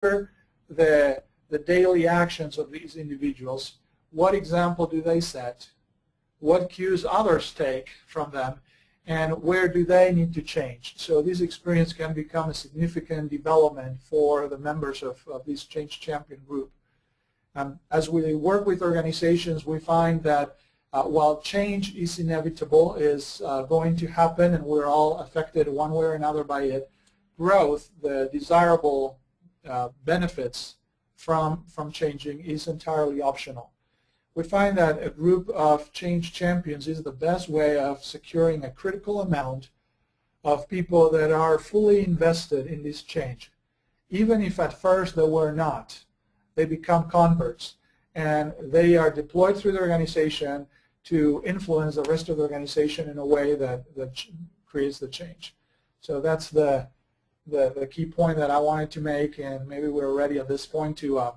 the daily actions of these individuals, what example do they set, what cues others take from them, and where do they need to change. So this experience can become a significant development for the members of this Change Champion group. As we work with organizations, we find that while change is inevitable, is going to happen, and we're all affected one way or another by it, growth, the desirable benefits from changing, is entirely optional. We find that a group of change champions is the best way of securing a critical amount of people that are fully invested in this change. Even if at first they were not, they become converts, and they are deployed through the organization to influence the rest of the organization in a way that creates the change. So that's the key point that I wanted to make, and maybe we're ready at this point to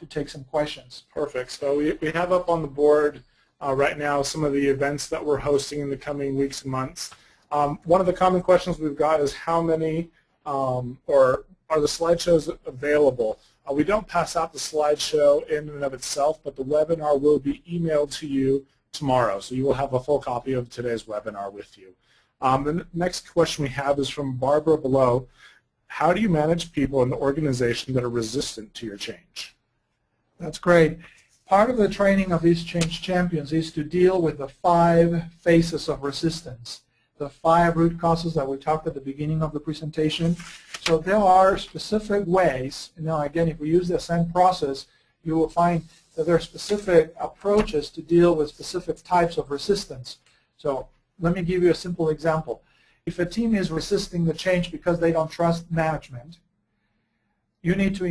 take some questions. Perfect. So we have up on the board right now some of the events that we're hosting in the coming weeks and months. One of the common questions we've got is how many or are the slideshows available? We don't pass out the slideshow in and of itself, but the webinar will be emailed to you tomorrow, so you will have a full copy of today's webinar with you. The next question we have is from Barbara below. How do you manage people in the organization that are resistant to your change? That's great. Part of the training of these change champions is to deal with the 5 phases of resistance, the 5 root causes that we talked at the beginning of the presentation. So there are specific ways, again, if we use the ASCEND process, you will find that there are specific approaches to deal with specific types of resistance. So let me give you a simple example. If a team is resisting the change because they don't trust management, you need to